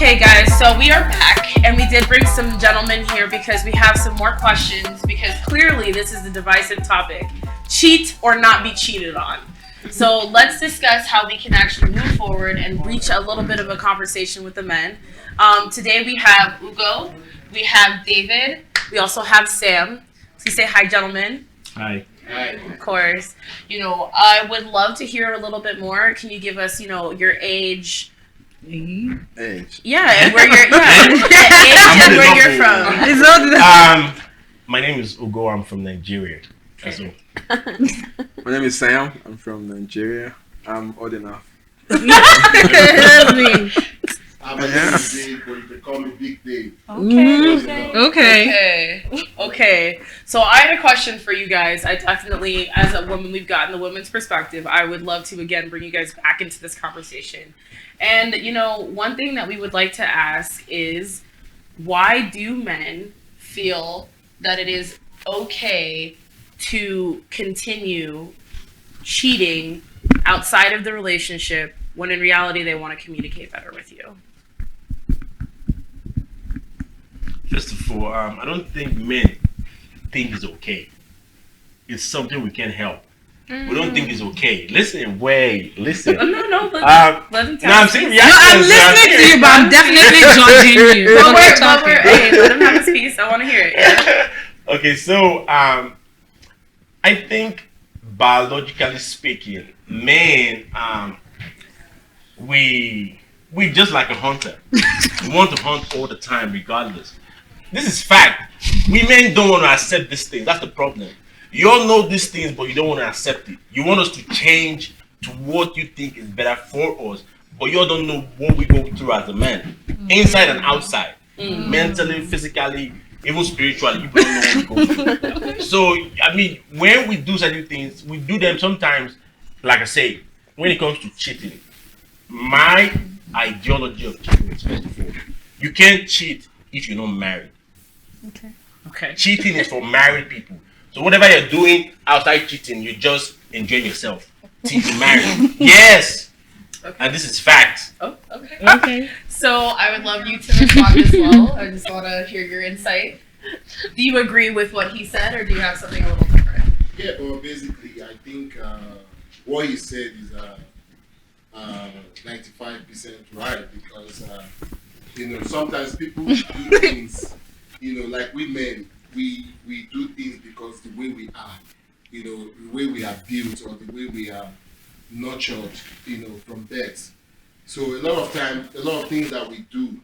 Okay, guys, so we are back, and we did bring some gentlemen here because we have some more questions, because clearly this is a divisive topic. Cheat or not be cheated on. So let's discuss how we can actually move forward and reach a little bit of a conversation with the men. Today we have Ugo, we have David, we also have Sam. So say hi, gentlemen. Hi. Of course. I would love to hear a little bit more. Can you give us, your age? Age. Yeah, and where you're age and where you're from. My name is Ugo. I'm from Nigeria. That's all. My name is Sam. I'm from Nigeria. I'm old enough. I'm a Dave, but you can call me Big Dave. Okay. So I had a question for you guys. I definitely, as a woman, we've gotten the women's perspective. I would love to, again, bring you guys back into this conversation. And, one thing that we would like to ask is, why do men feel that it is okay to continue cheating outside of the relationship when in reality they want to communicate better with you? First of all, I don't think men think it's okay. It's something we can't help. We don't think it's okay. Listen. No, let him tell I'm saying I'm listening to you, but I'm definitely judging you. Hey, let him have his piece. I want to hear it. Yeah. Okay, so I think biologically speaking, men, we just like a hunter. We want to hunt all the time, regardless. This is fact. Women don't want to accept this thing. That's the problem. You all know these things, but you don't want to accept it. You want us to change to what you think is better for us, but you all don't know what we go through as a man, inside and outside, mentally, physically, even spiritually. People don't know what we go through. So, when we do certain things, we do them sometimes, like I say, when it comes to cheating, my ideology of cheating is, first of all, you can't cheat if you're not married. Okay. Cheating is for married people. So whatever you're doing outside cheating, you're just enjoying yourself till you're married. Yes. Okay. And this is fact. Oh, okay. So I would love you to respond as well. I just want to hear your insight. Do you agree with what he said, or do you have something a little different? Yeah, but basically, I think what he said is 95% right, because sometimes people do things, like we men, we do things because the way we are, the way we are built, or the way we are nurtured, from birth. So a lot of things that we do,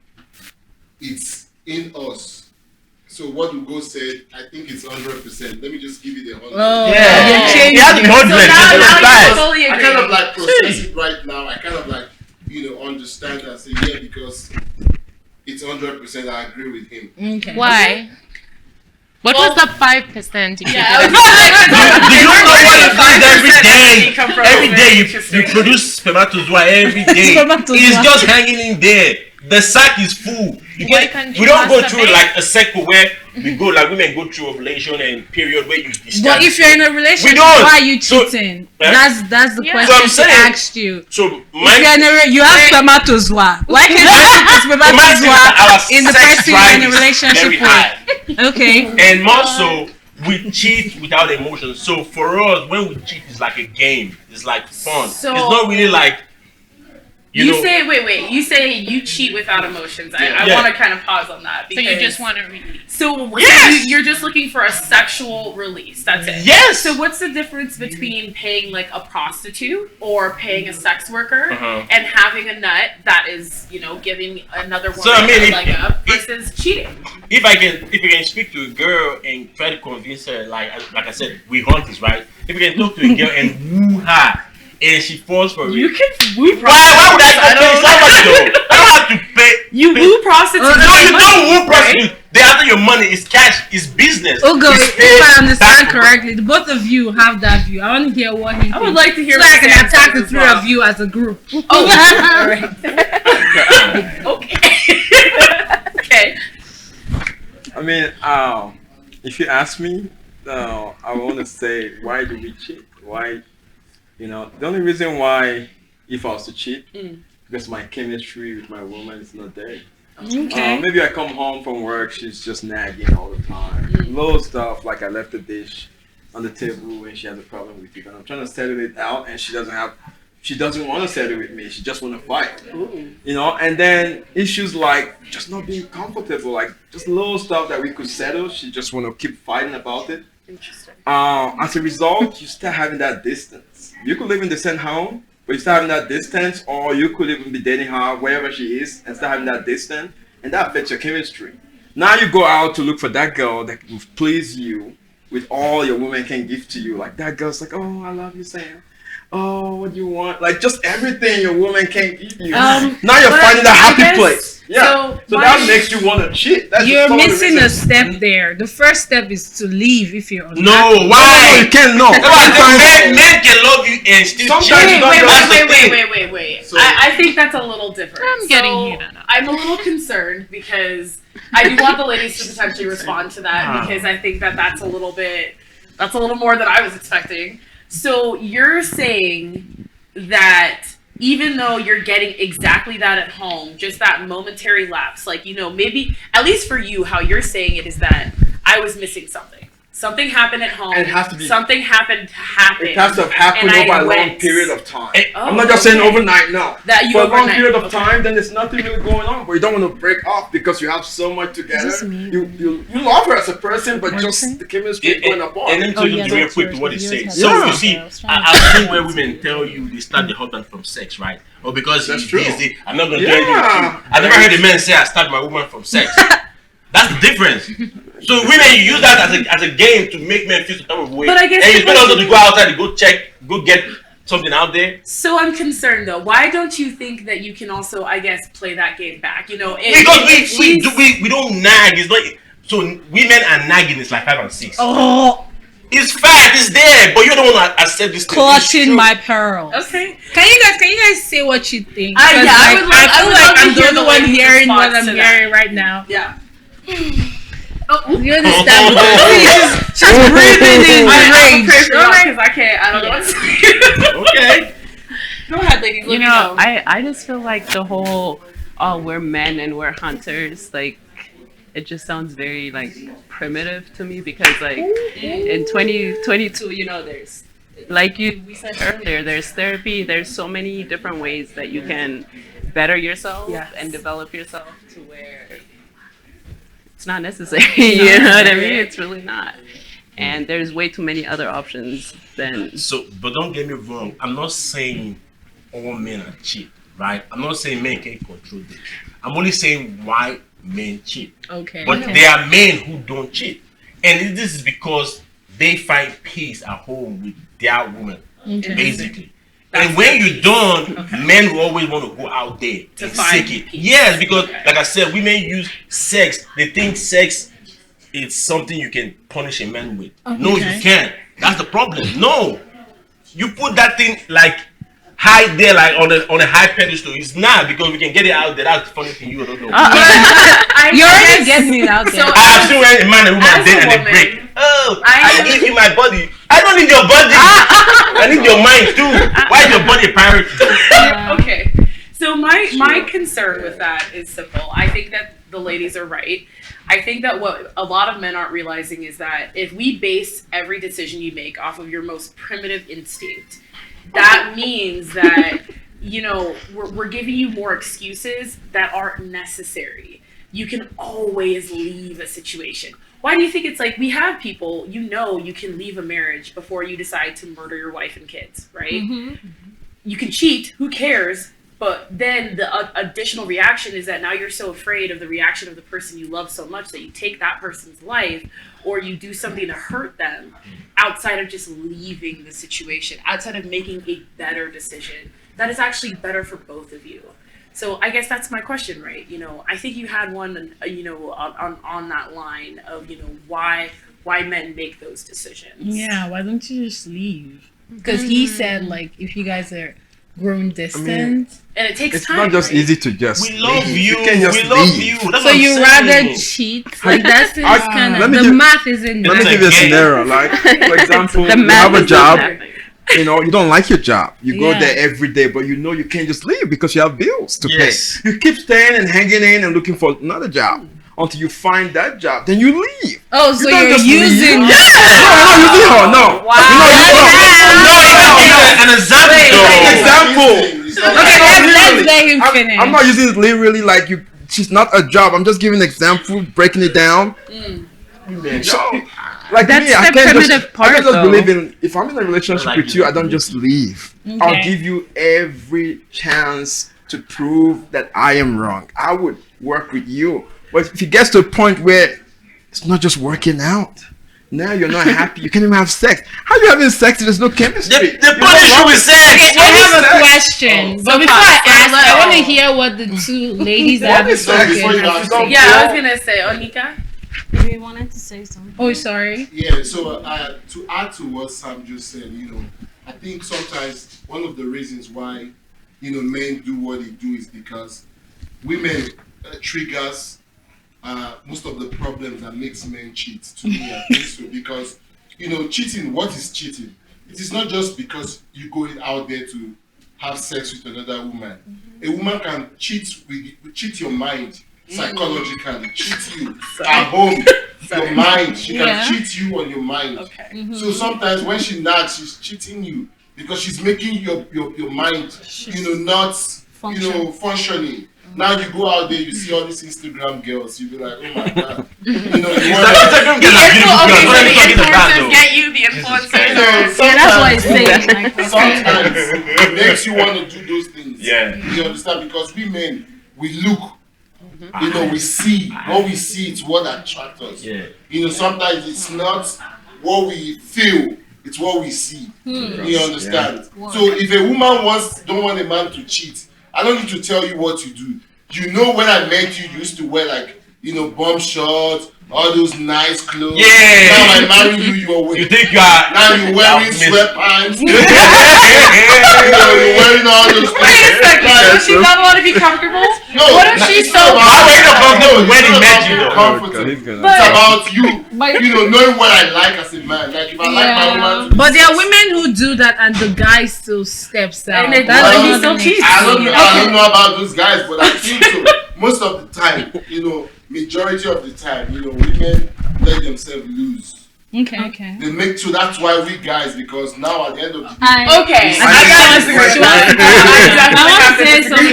it's in us. So what Ugo said, I think it's 100%. Let me just give you the 100%. Oh, yeah. You have the 100%. I kind of like process it right now. I kind of like, understand and say, yeah, because it's 100%. I agree with him. Okay. Why? What was the 5%? Yeah, do you know what it is every day? You produce spermatozoa every day. It's just hanging in there. The sac is full. We don't go through like a cycle where we go, like women go through ovulation and period where you discharge. But if you're in a relationship, why are you cheating? That's the question she asked you. So you have spermatozoa. Why can't you put spermatozoa in the person you're in a relationship with? Okay. And more so, we cheat without emotion. So for us, when we cheat, it's like a game. It's like fun. So, it's not really like you say you cheat without emotions. I want to kind of pause on that. So you just want to release. So you're just looking for a sexual release. That's it. Yes. So what's the difference between paying like a prostitute or paying a sex worker and having a nut that is, giving another woman a leg up versus cheating? If you can speak to a girl and try to convince her, like I said, we hunt this, right? If you can talk to a girl and woo her, and she falls for it. You can woo prostitutes. Why would I pay somebody though? I don't have to pay. You woo prostitutes. No, you don't woo prostitutes. They after your money. It's cash. It's business. Ugo, if I understand correctly, the both of you have that view. I want to hear what he thinks. I would like to hear. So I can attack the three of you as a group. Oh, all right. Okay. If you ask me, I want to say, why do we cheat? Why? The only reason why, if I was to cheat, because my chemistry with my woman is not there. Okay. Maybe I come home from work, she's just nagging all the time. Little stuff like I left the dish on the table and she has a problem with it, and I'm trying to settle it out, and she doesn't want to settle with me. She just want to fight. You know, and then issues like just not being comfortable, like just little stuff that we could settle. She just want to keep fighting about it. Interesting. As a result, you start having that distance. You could live in the same home, but you start having that distance, or you could even be dating her wherever she is and start having that distance, and that affects your chemistry. Now you go out to look for that girl that will please you with all your woman can give to you. Like that girl's like, oh, I love you, Sam. Oh, what do you want? Like just everything your woman can give you. Now you're finding a happy place. Yeah. So that makes you want to cheat. You're missing a step there. The first step is to leave if you're unhappy. No, why? No, you can't know. Men can love you and still cheat. Wait. So- I think that's a little different. I'm getting heated up. I'm a little concerned because I do want the ladies to potentially respond to that because I think that's a little more than I was expecting. So you're saying that even though you're getting exactly that at home, just that momentary lapse, like, you know, maybe, at least for you, how you're saying it is that I was missing something. Something happened at home. It has to be. Something happened to happen. It has to have happened and over I a long went. period of time. Oh, I'm not just saying overnight, no. That you For a long overnight, period of okay. time, then there's nothing really going on. But you don't want to break off because you have so much together. Is this me? You love her as a person, but What just you say? the chemistry going apart. And let me tell you real that's quick yours, to what he yours said. has- So Yeah. you see, I've seen where women tell you they start the husband from sex, right? Or because That's he's true. busy, I'm not gonna do Yeah. anything. I never heard a man say I start my woman from sex. That's the difference. So women, you use that as a game to make men feel some type of way. But I guess and you the tell also question- to go outside to go get something out there. So I'm concerned though. Why don't you think that you can also, I guess, play that game back? You know, Because we don't nag. It's not so women are nagging. It's like 5 and 6. Oh, It's fact. It's there, but you don't want to accept this. thing. It's clutching true. my pearls. Okay. Can you guys say what you think? Yeah, Because, I like, would love- I feel would like love to I'm the hear only the one ladies' hearing what response I'm to that. hearing right now. Yeah. You understand? She's breathing in I'm rage. prepared for that because I can't. I don't know what to say. Okay. Go ahead, ladies. Let You me know, I just feel like the whole, oh, we're men and we're hunters, like, it just sounds very, like, primitive to me because, like, in 2022, you know, there's, like we said earlier, there's therapy, there's so many different ways that you can better yourself and develop yourself to where it's not necessary, you know what I mean? It's really not. And there's way too many other options than... So, but don't get me wrong. I'm not saying all men are cheat, right? I'm not saying men can't control this. I'm only saying why men cheat. Okay. But there are men who don't cheat. And this is because they find peace at home with their woman, basically. And when you don't, men will always want to go out there To and find seek it. peace. Yes, because like I said, women use sex. They think sex is something you can punish a man with. No, you can't. That's the problem. No, you put that thing like high there, like on a high pedestal. It's not, because we can get it out there. That's the funny thing. You don't know. You already get me out there. I have seen when a man and woman As a date and they woman, break. Oh, I- I give you my body. I don't need your body. I need your mind too. Why is your body a priority? Okay. So my concern with that is simple. I think that the ladies are right. I think that what a lot of men aren't realizing is that if we base every decision you make off of your most primitive instinct, that means that, you know, we're giving you more excuses that aren't necessary. You can always leave a situation. Why do you think it's like we have people, you know, you can leave a marriage before you decide to murder your wife and kids, right? You can cheat, who cares? But then the additional reaction is that now you're so afraid of the reaction of the person you love so much that you take that person's life, or you do something to hurt them outside of just leaving the situation, outside of making a better decision that is actually better for both of you. So I guess that's my question, right? You know, I think you had one, you know, on that line of, you know, why men make those decisions. Yeah, why don't you just leave? Because he said, like, if you guys are growing distant, and it takes It's time. not just right? easy to just We love leave. you. can't just We love leave. you. That's so what I'm you saying. rather cheat? Like, that's I- kind let of me the give- math isn't Let me It's give you a a game. scenario. Like, for example, The you math have a is not job. happening. You know, you don't like your job. You go Yeah. there every day, but you know you can't just leave because you have bills to Yes. pay. You keep staying and hanging in and looking for another job until you find that job. Then you leave. Oh, so don't you're just leave. using. No, I'm not using her. No. Wow. An example. Example. Okay, let's let him finish. I'm not using it literally like you. She's not a job. I'm just giving an example, breaking it down. So, like That's me, I the can't primitive just, part, I can't just though. believe in. If I'm in a relationship Like with you. you, I don't just leave. I'll give you every chance to prove that I am wrong. I would work with you, but if it gets to a point where it's not just working out, now you're not happy. You can't even have sex. How are you having sex if there's no chemistry? The punish you with sex. Okay, I have a question. So before I ask, I want to hear what the two ladies have is sex? spoken. Yeah, I was gonna say, Onika. We wanted to say something. Oh, sorry. Yeah, so to add to what Sam just said, I think sometimes one of the reasons why, men do what they do is because women triggers most of the problems that makes men cheat. To me, I think so because, cheating. What is cheating? It is not just because you going out there to have sex with another woman. A woman can cheat your mind. Psychologically, cheat you at home, your mind. She can cheat you on your mind. Okay. So sometimes when she nags, she's cheating you because she's making your mind, not functioning. Now you go out there, you see all these Instagram girls, you be like, oh my god, Instagram girls are beautiful girls. What are you talking about, though? Get you the influencers. That's what it's saying. Like, sometimes it makes you want to do those things. Yeah. You understand? Because we men, we look. We see what we see. It's what attracts us. Yeah. Sometimes it's not what we feel. It's what we see. You understand? Yeah. So if a woman don't want a man to cheat, I don't need to tell you what to do. When I met you, you used to wear like bomb shorts, all those nice clothes. Yeah. Now I marry you, You think you are now you're wearing sweatpants. Yeah. You're wearing all those things. Wait a second. Does she not want to be comfortable? No. What if she's so? How are you not comfortable when he met you, though? Comfortable. It's about you. Knowing what I like as a man. Like if I like my woman. But there are women who do that and the guy still steps out. And it That's doesn't- another he's still thing. cheating. I don't know about those guys, but I think so. Most of the time, majority of the time, women let themselves lose. Okay. They make so that's why we guys, because now at the end of the day, Okay. I gotta disagree.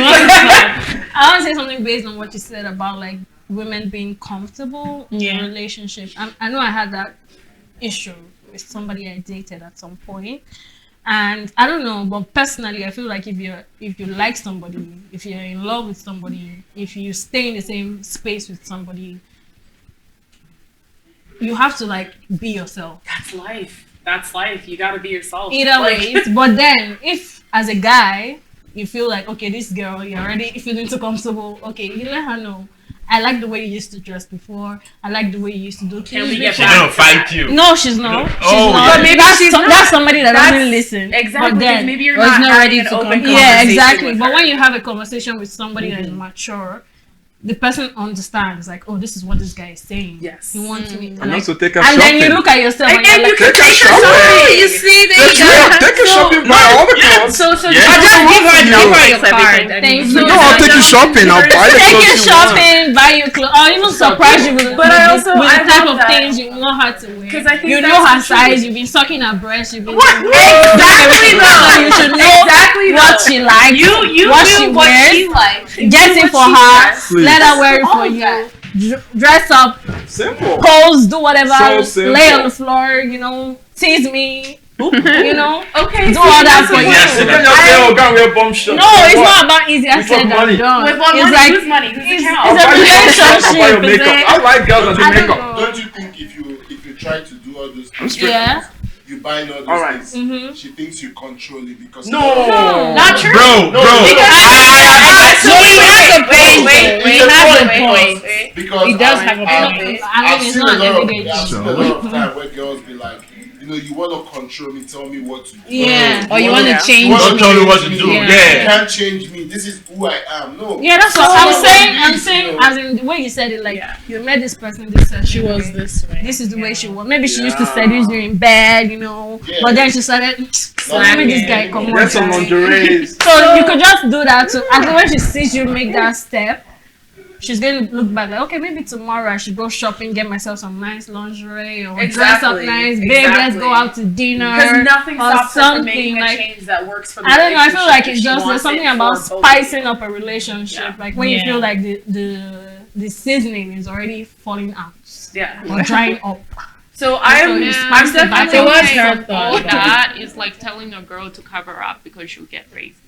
I want to say something based on what you said about like women being comfortable in a relationship. I know I had that issue with somebody I dated at some point, and I don't know, but personally, I feel like if you like somebody, if you're in love with somebody, if you stay in the same space with somebody, you have to like be yourself. That's life. You gotta be yourself. Either way, but then if as a guy you feel like, okay, this girl, you're already feeling too comfortable, okay, you let her know, I like the way you used to dress before, I like the way you used to do things. She's gonna fight you. No, she's not. She's Oh, not. yeah. But maybe that's somebody that doesn't listen. Exactly. But then, Maybe you're Or is not not ready having an to open come. yeah, conversation exactly. with But her. when you have a conversation with somebody that is mature, the person understands, like, oh, this is what this guy is saying. Yes. He wants me. And also take her and shopping. then you look at yourself and And you're you like, could take her shopping. shopping. You see, That's right. Take her shopping, buy all the clothes. So Yeah. I just give her your card. Thank and you. No, I'll take you shopping. I'll buy the take clothes you you want. shopping, buy you clothes, or even surprise you with, But I also- with I the type love of that. things you want her to wear. 'Cause I think you that's know her the truth. size, you've been sucking her breast, you've been Exactly though. You should know Exactly what though. she likes, You what knew she what wears, she likes. get it for her, let her wear it for you. Dress up, Simple. pose, do whatever, So simple. lay on the floor, tease me, Okay. do all that for you. Yes, You can just say, oh, God, we're bomb shot. No, it's not about easy. I With said what money? that. Done. With what It's money? like Whose money? Whose it's account? a Buy your relationship. makeup. I like girls that do I don't makeup. know. don't you think if you try to do all those things, Yeah. you buy all those Alright. things, she thinks you control it because No. Not true. Bro. Because He does have a I've point. I mean, it's seen not a lot of everyday I've seen a So? lot of time where girls be like, you want to control me, tell me what to do. Yeah. Or you want to change Don't tell me what to do. You Yeah. can't change me. This is who I am. No. Yeah, that's So what I'm someone saying. like I'm this, saying, you know. as in the way you said it, like you met this person, this certain She was way. this way. This is the way she was. Maybe she used to seduce you in bed, you know. Yeah. But then she started slamming this guy. Come on, That's some guys. lingerie. So you could just do that. So as in when she sees you make that step, she's going to look back like, okay, maybe tomorrow I should go shopping, get myself some nice lingerie or dress up nice. Babe, let's go out to dinner. Because nothing or stops her from making something a like. change that works for the I don't know. I feel relationship like if it's she just there's wants something it about for both of you. spicing up a relationship. Yeah. Like when you Yeah. feel like the seasoning is already falling out Yeah. or drying up. So I'm you I'm spice it back definitely up. was All her thought. that is like telling a girl to cover up because she'll get raped.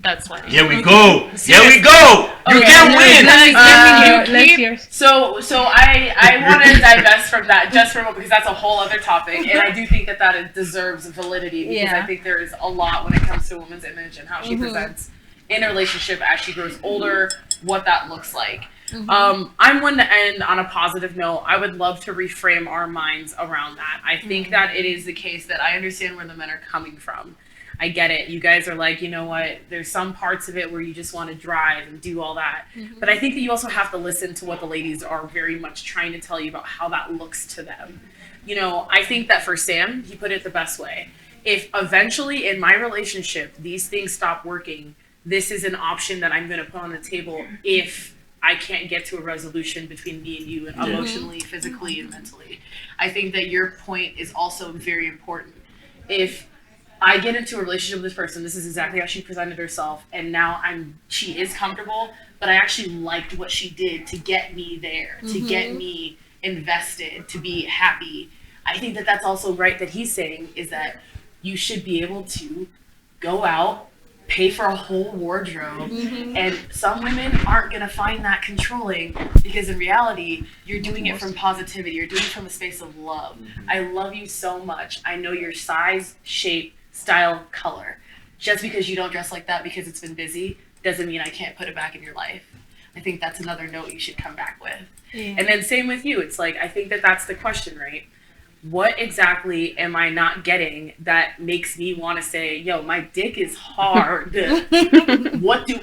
That's what. Here we go. Here we go. You Okay. can't win. Let's hear. So I want to divest from that just for a moment because that's a whole other topic, and I do think that it deserves validity because Yeah. I think there is a lot when it comes to a woman's image and how she presents in a relationship as she grows older, what that looks like. I'm one to end on a positive note. I would love to reframe our minds around that. I think that it is the case that I understand where the men are coming from. I get it. You guys are like, you know what? There's some parts of it where you just want to drive and do all that. But I think that you also have to listen to what the ladies are very much trying to tell you about how that looks to them. You know, I think that for Sam, he put it the best way. If eventually in my relationship, these things stop working, this is an option that I'm going to put on the table if I can't get to a resolution between me and you and emotionally, physically, and mentally. I think that your point is also very important. If I get into a relationship with this person, this is exactly how she presented herself, and now she is comfortable, but I actually liked what she did to get me there, to get me invested, to be happy. I think that that's also right that he's saying is that you should be able to go out, pay for a whole wardrobe, and some women aren't going to find that controlling because in reality, you're doing it from positivity, you're doing it from a space of love. I love you so much. I know your size, shape, style, color. Just because you don't dress like that because it's been busy doesn't mean I can't put it back in your life. I think that's another note you should come back with. Yeah. And then same with you. It's like, I think that that's the question, right? What exactly am I not getting that makes me want to say, yo, my dick is hard. What do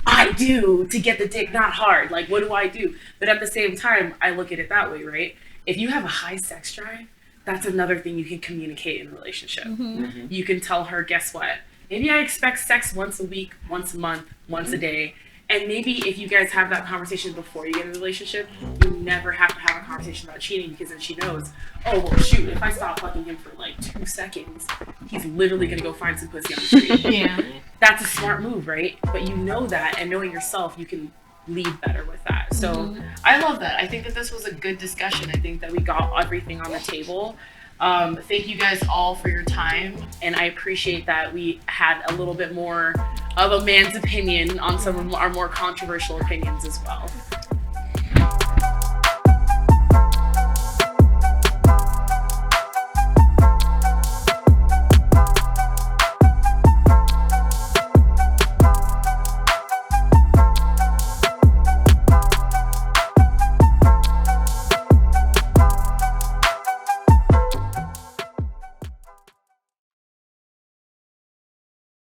I do to get the dick not hard? Like, what do I do? But at the same time, I look at it that way, right? If you have a high sex drive, that's another thing you can communicate in a relationship. You can tell her, guess what? Maybe I expect sex once a week, once a month, once a day. And maybe if you guys have that conversation before you get in a relationship, you never have to have a conversation about cheating because then she knows, oh, well, shoot, if I stop fucking him for like 2 seconds, he's literally going to go find some pussy on the street. Yeah. That's a smart move, right? But you know that, and knowing yourself, you can lead better with that. So I love that. I think that this was a good discussion. I think that we got everything on the table. Thank you guys all for your time, and I appreciate that we had a little bit more of a man's opinion on some of our more controversial opinions as well.